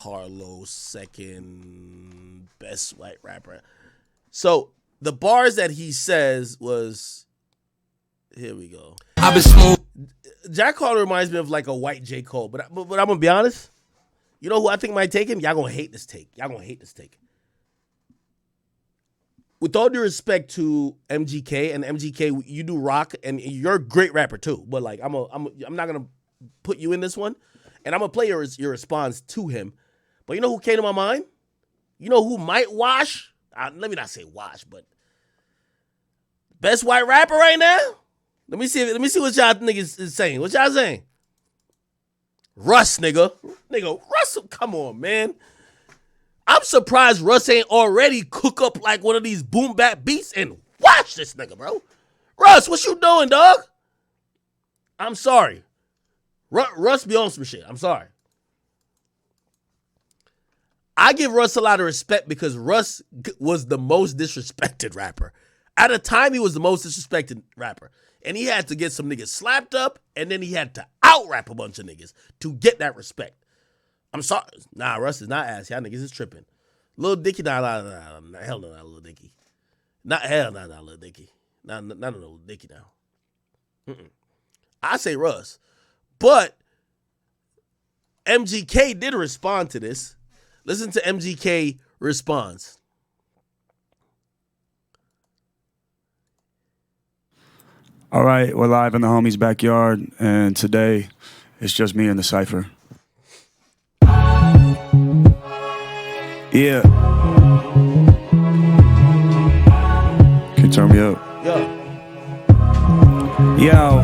Harlow, second best white rapper. So the bars that he says was, here we go. I've been smooth. Jack Harlow reminds me of like a white J. Cole, but I'm gonna be honest. You know who I think might take him? Y'all gonna hate this take. With all due respect to MGK, and MGK, you do rock, and you're a great rapper too. But like, I'm not gonna put you in this one, and I'm gonna play your response to him. But you know who came to my mind? You know who might wash? Let me not say wash, but best white rapper right now. Let me see what y'all niggas is saying. What y'all saying? Russ, nigga, Russ. Come on, man. I'm surprised Russ ain't already cook up like one of these boom bap beats and watch this nigga, bro. Russ, what you doing, dog? I'm sorry. Russ be on some shit. I'm sorry. I give Russ a lot of respect because Russ was the most disrespected rapper. At a time, he was the most disrespected rapper. And he had to get some niggas slapped up, and then he had to out-rap a bunch of niggas to get that respect. I'm sorry. Nah, Russ is not ass. Y'all niggas is tripping. Lil Dicky, hell no, not Lil Dicky. Not Lil Dicky. Not a Lil Dicky now. I say Russ. But MGK did respond to this. Listen to MGK response. All right, we're live in the homie's backyard, and today it's just me and the cypher. Yeah. Can you turn me up? Yo.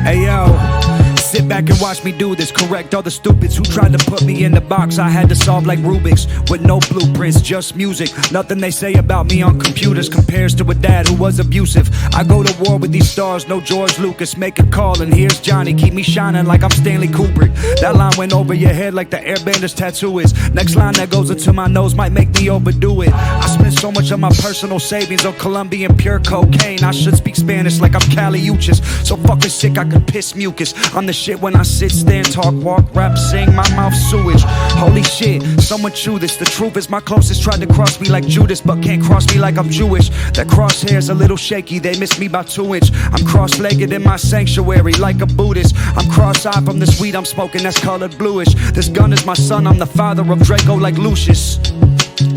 Hey, yo. Sit back and watch me do this. Correct all the stupids who tried to put me in the box I had to solve like Rubik's. With no blueprints, just music. Nothing they say about me on computers compares to a dad who was abusive. I go to war with these stars, no George Lucas. Make a call and here's Johnny. Keep me shining like I'm Stanley Kubrick. That line went over your head like the Airbander's tattoo is. Next line that goes into my nose might make me overdo it. I spent so much of my personal savings on Colombian pure cocaine. I should speak Spanish like I'm Cali Uchis. So fucking sick I could piss mucus. I'm the shit when I sit, stand, talk, walk, rap, sing, my mouth sewage. Holy shit, someone chew this. The truth is my closest tried to cross me like Judas, but can't cross me like I'm Jewish. That crosshair's a little shaky, they missed me by 2 inches. I'm cross-legged in my sanctuary like a Buddhist. I'm cross-eyed from this weed I'm smoking that's colored bluish. This gun is my son, I'm the father of Draco like Lucius.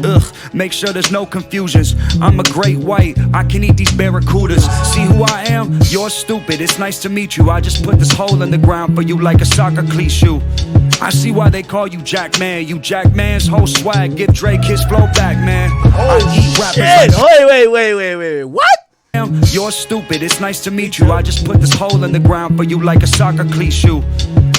Ugh, make sure there's no confusions. I'm a great white, I can eat these barracudas. See who I am? You're stupid, it's nice to meet you. I just put this hole in the ground for you like a soccer cleat shoe. I see why they call you Jack Man. You Jack Man's whole swag, give Drake his flow back, man. I eat rappers like Wait. What? You're stupid, it's nice to meet you. I just put this hole in the ground for you like a soccer cleat shoe.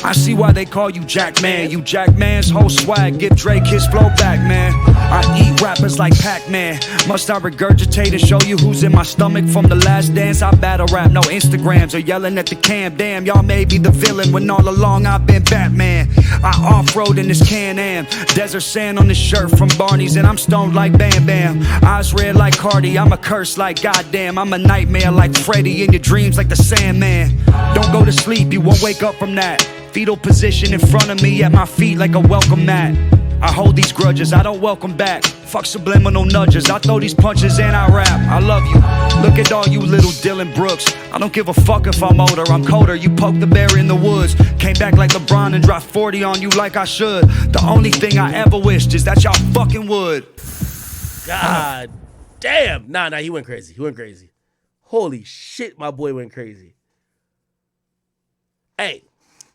I see why they call you Jack Man. You Jack Man's whole swag, give Drake his flow back, man. I eat rappers like Pac-Man. Must I regurgitate and show you who's in my stomach from the last dance? I battle rap, no Instagrams or yelling at the cam. Damn, y'all may be the villain when all along I've been Batman. I off-road in this Can-Am. Desert sand on this shirt from Barney's and I'm stoned like Bam Bam. Eyes red like Cardi, I'm a curse like goddamn. I'm a nightmare like Freddy, in your dreams like the Sandman. Don't go to sleep, you won't wake up from that. Fetal position in front of me, at my feet like a welcome mat. I hold these grudges, I don't welcome back. Fuck subliminal nudges, I throw these punches and I rap. I love you, look at all you little Dylan Brooks. I don't give a fuck if I'm older, I'm colder. You poke the bear in the woods. Came back like LeBron and dropped 40 on you like I should. The only thing I ever wished is that y'all fucking would. God damn. Nah, he went crazy. Holy shit, my boy went crazy. Hey,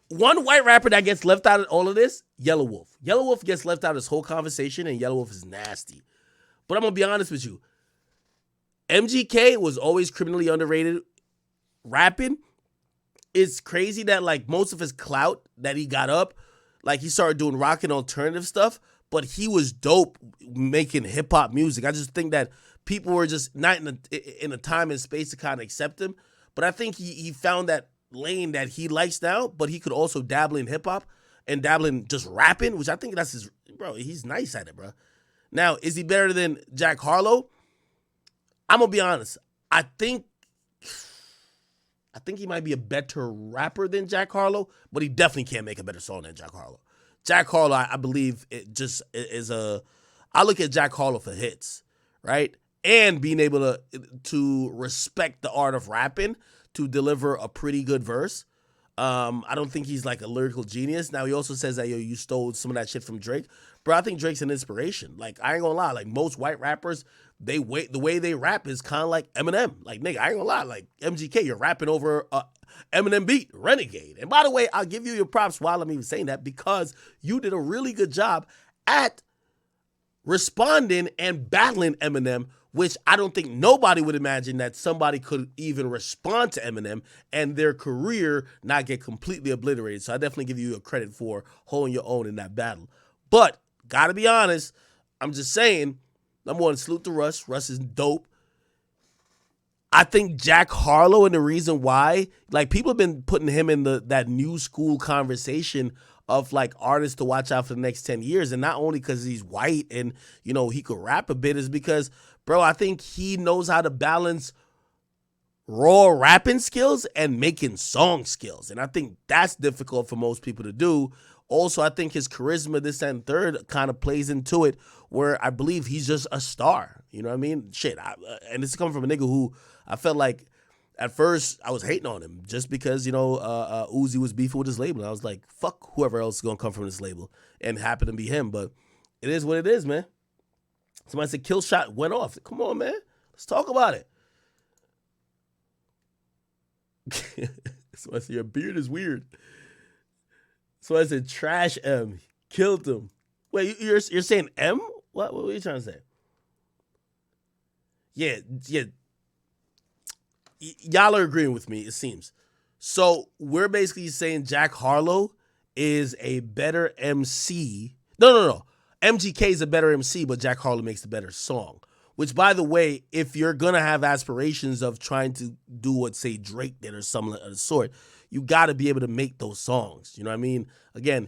one white rapper that gets left out of all of this, Yellow Wolf. Yellow Wolf gets left out of this whole conversation, and Yellow Wolf is nasty. But I'm going to be honest with you. MGK was always criminally underrated rapping. It's crazy that, like, most of his clout that he got up, like, he started doing rock and alternative stuff, but he was dope making hip-hop music. I just think that people were just not in a time and space to kind of accept him. But I think he found that lane that he likes now, but he could also dabble in hip hop and dabble in just rapping, which I think that's his, bro. He's nice at it, bro. Now, is he better than Jack Harlow? I'm gonna be honest. I think he might be a better rapper than Jack Harlow, but he definitely can't make a better song than Jack Harlow. Jack Harlow, I believe it just is I look at Jack Harlow for hits, right? And being able to respect the art of rapping to deliver a pretty good verse. I don't think he's like a lyrical genius. Now he also says that you stole some of that shit from Drake, bro. I think Drake's an inspiration. Like I ain't gonna lie, like most white rappers, the way they rap is kind of like Eminem. Like nigga, I ain't gonna lie, like MGK, you're rapping over a Eminem beat, Renegade. And by the way, I'll give you your props while I'm even saying that because you did a really good job at responding and battling Eminem, which I don't think nobody would imagine that somebody could even respond to Eminem and their career not get completely obliterated. So I definitely give you a credit for holding your own in that battle. But gotta be honest, I'm just saying, number one, salute to Russ. Russ is dope. I think Jack Harlow, and the reason why, like people have been putting him in that new school conversation of like artists to watch out for the next 10 years. And not only because he's white and, you know, he could rap a bit, is because, bro, I think he knows how to balance raw rapping skills and making song skills. And I think that's difficult for most people to do. Also, I think his charisma, this and third, kind of plays into it where I believe he's just a star. You know what I mean? Shit. And this is coming from a nigga who I felt like at first I was hating on him just because, you know, Uzi was beefing with his label. And I was like, fuck whoever else is going to come from this label. And happened to be him. But it is what it is, man. Somebody said kill shot went off. Come on, man. Let's talk about it. Somebody said your beard is weird. Somebody said trash M. Killed him. Wait, you're saying M? What are you trying to say? Yeah. Y'all are agreeing with me, it seems. So we're basically saying Jack Harlow is a better MC. No. MGK is a better MC, but Jack Harlow makes the better song. Which, by the way, if you're going to have aspirations of trying to do what, say, Drake did or something of the sort, you got to be able to make those songs. You know what I mean? Again,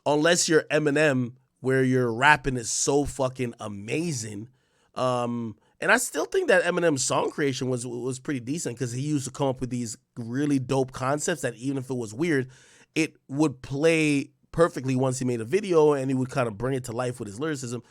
unless you're Eminem, where your rapping is so fucking amazing. And I still think that Eminem's song creation was pretty decent because he used to come up with these really dope concepts that even if it was weird, it would play perfectly once he made a video and he would kind of bring it to life with his lyricism.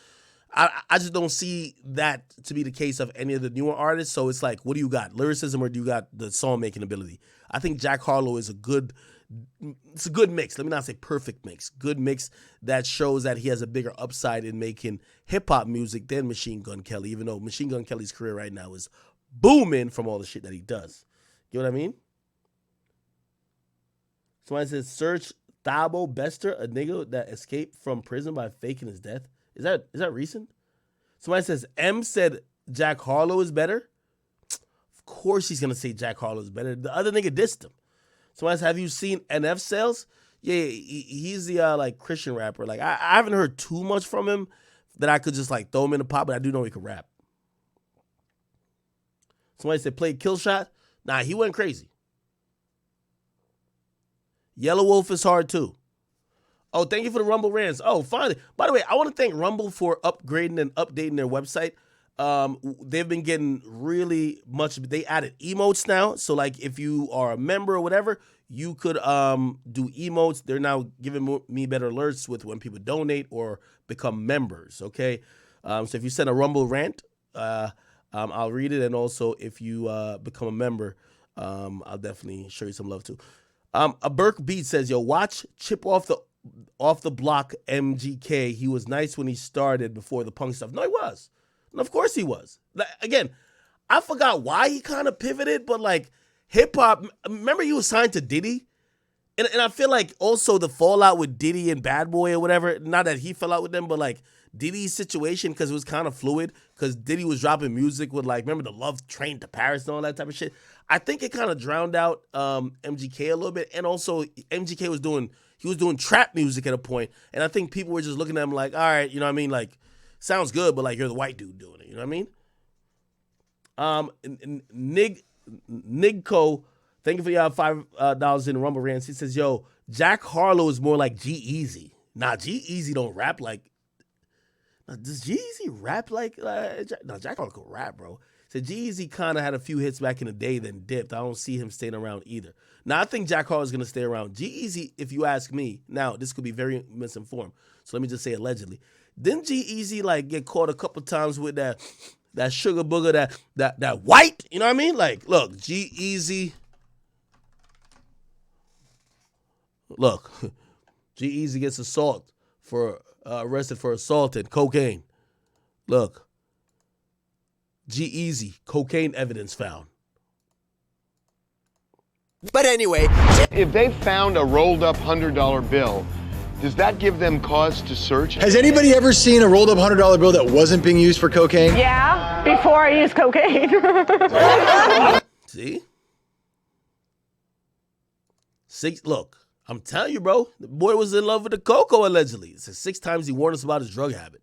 I just don't see that to be the case of any of the newer artists. So it's like, what do you got? Lyricism or do you got the song making ability? I think Jack Harlow is a good mix. Let me not say perfect mix. Good mix that shows that he has a bigger upside in making hip hop music than Machine Gun Kelly, even though Machine Gun Kelly's career right now is booming from all the shit that he does. You know what I mean? Somebody says search Thabo Bester, a nigga that escaped from prison by faking his death. Is that recent? Somebody says M said Jack Harlow is better. Of course he's gonna say Jack Harlow is better. The other nigga dissed him. Somebody says, have you seen NF Sales? Yeah, he's the like Christian rapper. Like I haven't heard too much from him that I could just like throw him in the pot, but I do know he can rap. Somebody said play Kill Shot. Nah, he went crazy. Yellow Wolf is hard too. Oh, thank you for the Rumble rants. Oh, finally. By the way, I want to thank Rumble for upgrading and updating their website. They've been getting really much. They added emotes now. So, like, if you are a member or whatever, you could do emotes. They're now giving me better alerts with when people donate or become members, okay? So if you send a Rumble rant, I'll read it. And also, if you become a member, I'll definitely show you some love, too. A Burke Beat says, yo, watch Chip off the block MGK. He was nice when he started before the punk stuff. No, he was. And of course he was. Like, again, I forgot why he kind of pivoted, but like hip hop, remember he was signed to Diddy? And I feel like also the fallout with Diddy and Bad Boy or whatever, not that he fell out with them, but like Diddy's situation, because it was kind of fluid, because Diddy was dropping music with like, remember the Love Train to Paris and all that type of shit? I think it kind of drowned out MGK a little bit. And also MGK was doing trap music at a point, and I think people were just looking at him like, all right, you know what I mean? Like, sounds good, but like you're the white dude doing it, you know what I mean? Nigco, thank you for your $5 in the Rumble Rants. He says, yo, Jack Harlow is more like G-Eazy. Nah, G-Eazy don't rap like, does G-Eazy rap like, no, Jack Harlow can rap, bro. So G-Eazy kind of had a few hits back in the day, then dipped. I don't see him staying around either. Now, I think Jack Harlow is going to stay around. G-Eazy, if you ask me, now, this could be very misinformed. So let me just say allegedly. Didn't G-Eazy, like, get caught a couple times with that sugar booger, that white? You know what I mean? Like, look, G-Eazy. Look, G-Eazy gets arrested for assault and cocaine. Look. G-Eazy, cocaine evidence found. But anyway, if they found a rolled up $100 bill, does that give them cause to search? Has anybody ever seen a rolled up $100 bill that wasn't being used for cocaine? Yeah, before I used cocaine. See? Look, I'm telling you, bro, the boy was in love with the cocoa allegedly. It says 6 times he warned us about his drug habit.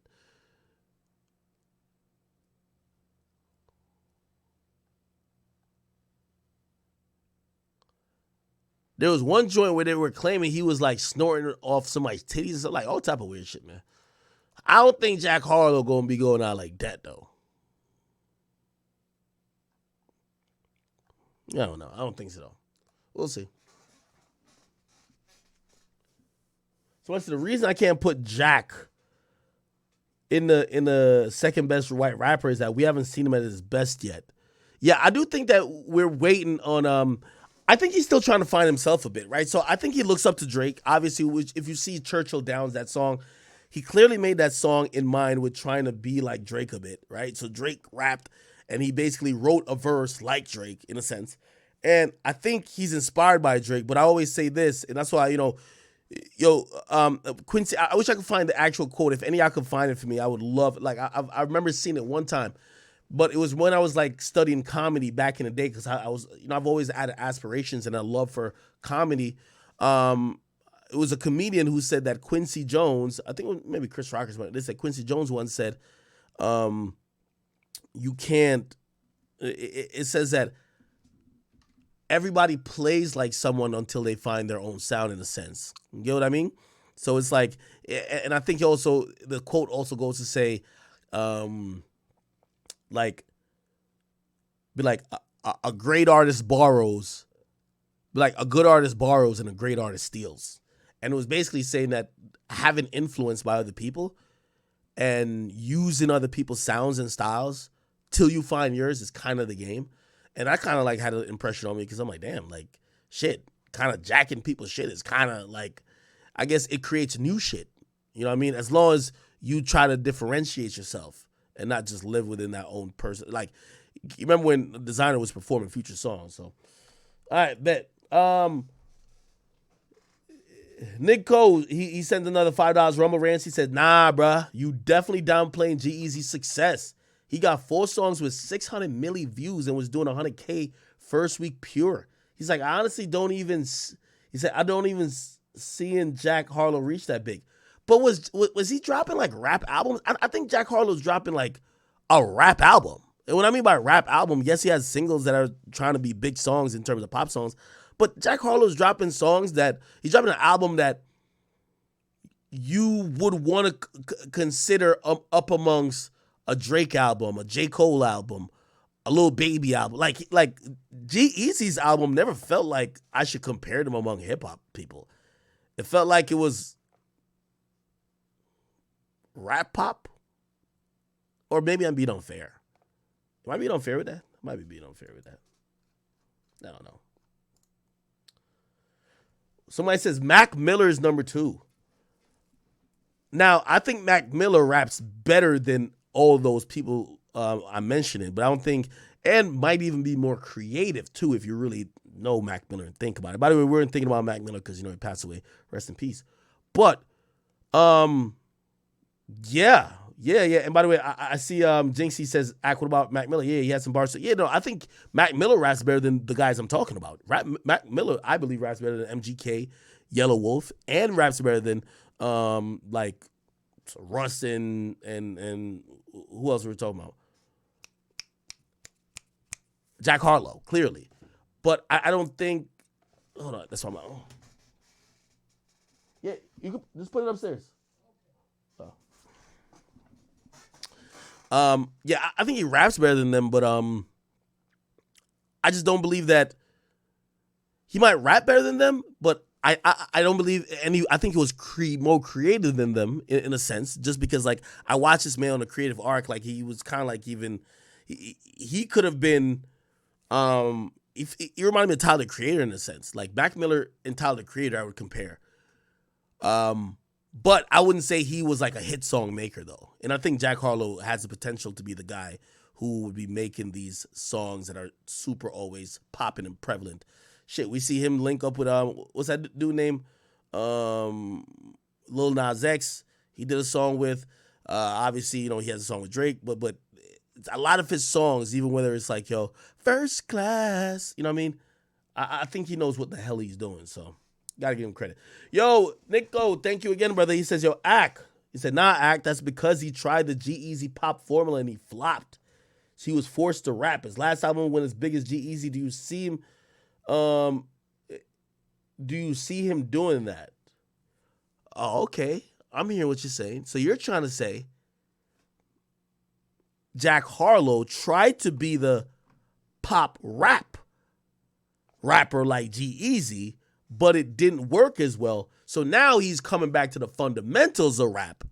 There was one joint where they were claiming he was like snorting off somebody's titties and stuff, like all type of weird shit, man. I don't think Jack Harlow gonna be going out like that though. I don't know. I don't think so. We'll see. So what's the reason I can't put Jack in the second best white rapper is that we haven't seen him at his best yet. Yeah, I do think that we're waiting on I think he's still trying to find himself a bit, right? So I think he looks up to Drake. Obviously, which if you see Churchill Downs, that song, he clearly made that song in mind with trying to be like Drake a bit, right? So Drake rapped and he basically wrote a verse like Drake in a sense. And I think he's inspired by Drake, but I always say this, and that's why, Quincy, I wish I could find the actual quote. If any of y'all could find it for me, I would love it. Like, I remember seeing it one time. But it was when I was like studying comedy back in the day because I was, I've always had aspirations and a love for comedy. It was a comedian who said that Quincy Jones, I think maybe Chris Rocker's, but they said Quincy Jones once said, you can't, it says that everybody plays like someone until they find their own sound in a sense. You get what I mean? So it's like, and I think also, the quote also goes to say, a great artist borrows, a good artist borrows and a great artist steals. And it was basically saying that having influence by other people and using other people's sounds and styles till you find yours is kind of the game. And I kind of like had an impression on me because I'm like, damn, like shit, kind of jacking people's shit is kind of like, I guess it creates new shit. You know what I mean? As long as you try to differentiate yourself and not just live within that own person. Like, you remember when the designer was performing Future songs. So, all right, bet. Nick Cole, he sent another $5 Rumble Rants. He said, nah, bruh, you definitely downplaying G-Eazy's success. He got 4 songs with 600 milli views and was doing 100K first week pure. He's like, I honestly don't even, he said, I don't even seeing Jack Harlow reach that big. But was he dropping like rap albums? I think Jack Harlow's dropping like a rap album. And what I mean by rap album, yes, he has singles that are trying to be big songs in terms of pop songs. But Jack Harlow's dropping songs that, he's dropping an album that you would want to consider up amongst a Drake album, a J. Cole album, a Lil Baby album. Like G-Eazy's album never felt like I should compare them among hip-hop people. It felt like it was rap pop. Or maybe I'm being unfair. Am I being unfair with that? I might be being unfair with that. I don't know. Somebody says Mac Miller's number 2. Now, I think Mac Miller raps better than all those people I'm mentioning, but I don't think, and might even be more creative too if you really know Mac Miller and think about it. By the way, we weren't thinking about Mac Miller because, he passed away. Rest in peace. But, yeah. And by the way, I see Jinxie says, what about Mac Miller? Yeah, he had some bars. So, yeah, no, I think Mac Miller raps better than the guys I'm talking about. Mac Miller, I believe, raps better than MGK, Yellow Wolf, and raps better than Russ and who else were we talking about? Jack Harlow, clearly. But I don't think, hold on, that's what I'm on. Yeah, you can just put it upstairs. Yeah, I think he raps better than them, but I just don't believe that he might rap better than them, but I don't believe, and I think he was more creative than them in a sense, just because like I watched this man on a creative arc, like he was kind of like even he could have been if he reminded me of Tyler the Creator in a sense, like Mac Miller and Tyler the Creator I would compare, but I wouldn't say he was like a hit song maker though, and I think Jack Harlow has the potential to be the guy who would be making these songs that are super always popping and prevalent. Shit, we see him link up with what's that dude name? Lil Nas X. He did a song with. Obviously, you know, he has a song with Drake, but a lot of his songs, even whether it's like First Class, you know what I mean? I think he knows what the hell he's doing, so gotta give him credit. Yo, Nico, thank you again, brother. He says, Ack. He said, nah, Ack, that's because he tried the G-Eazy pop formula and he flopped. So he was forced to rap. His last album went as big as G-Eazy. Do you see him doing that? Oh, okay. I'm hearing what you're saying. So you're trying to say Jack Harlow tried to be the pop rapper like G-Eazy, but it didn't work as well. So now he's coming back to the fundamentals of rap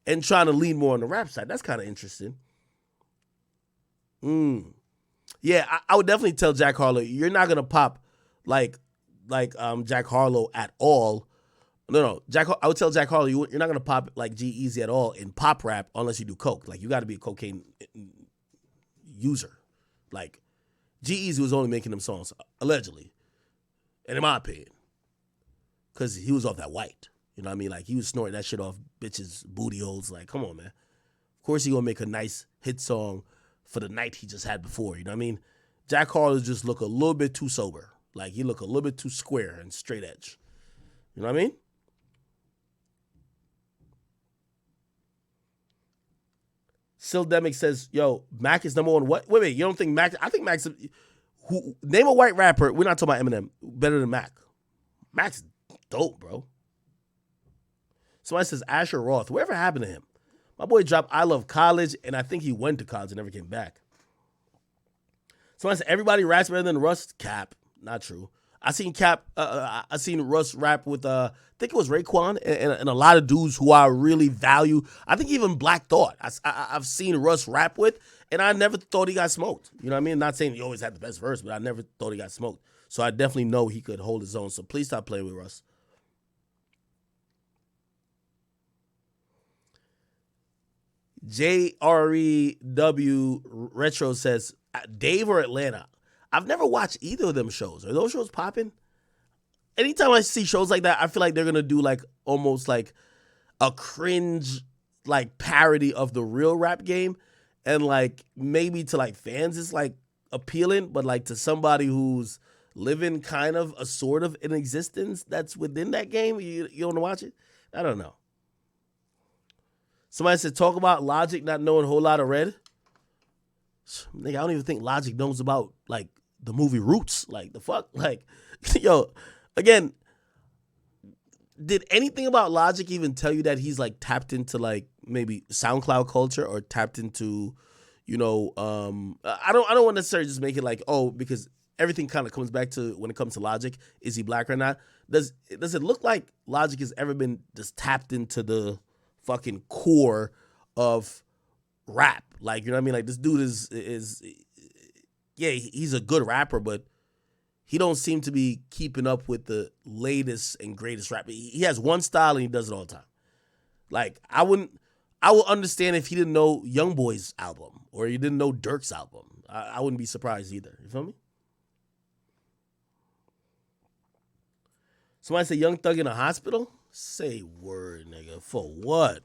and trying to lean more on the rap side. That's kind of interesting. Yeah, I would definitely tell Jack Harlow, you're not gonna pop like Jack Harlow at all. No, I would tell Jack Harlow, you're not gonna pop like G-Eazy at all in pop rap unless you do coke. Like you got to be a cocaine user. Like G-Eazy was only making them songs allegedly, and in my opinion, because he was off that white. You know what I mean? Like he was snorting that shit off bitches' booty holes. Like, come on, man. Of course he gonna make a nice hit song for the night he just had before, you know what I mean? Jack Harlow just look a little bit too sober. Like, he look a little bit too square and straight edge. You know what I mean? Sildemic says, Mac is number one. What? Wait, you don't think Mac? I think Mac's, name a white rapper, we're not talking about Eminem, better than Mac. Mac's dope, bro. Somebody says Asher Roth. Whatever happened to him? My boy dropped I Love College, and I think he went to college and never came back. Someone said everybody raps better than Russ. Cap. Not true. I seen Russ rap with, I think it was Raekwon and a lot of dudes who I really value. I think even Black Thought I've seen Russ rap with, and I never thought he got smoked. You know what I mean? Not saying he always had the best verse, but I never thought he got smoked. So I definitely know he could hold his own. So please stop playing with Russ. JREW Retro says, Dave or Atlanta? I've never watched either of them shows. Are those shows popping? Anytime I see shows like that, I feel like they're going to do like almost like a cringe like parody of the real rap game. And like maybe to like fans it's like appealing, but like to somebody who's living kind of a sort of an existence that's within that game, you don't want to watch it? I don't know. Somebody said, talk about Logic not knowing a whole lot of Red. Nigga, I don't even think Logic knows about, like, the movie Roots. Like, the fuck? Like, again, did anything about Logic even tell you that he's, like, tapped into, like, maybe SoundCloud culture or tapped into, I don't want to necessarily just make it like, because everything kind of comes back to when it comes to Logic, is he black or not? Does it look like Logic has ever been just tapped into the fucking core of rap? Like, you know what I mean? Like, this dude is he's a good rapper, but he don't seem to be keeping up with the latest and greatest rap. He has one style and he does it all the time. Like, I would understand if he didn't know YoungBoy's album or he didn't know Dirk's album. I wouldn't be surprised either. You feel me? Somebody say Young Thug in a hospital? Say word, nigga. For what?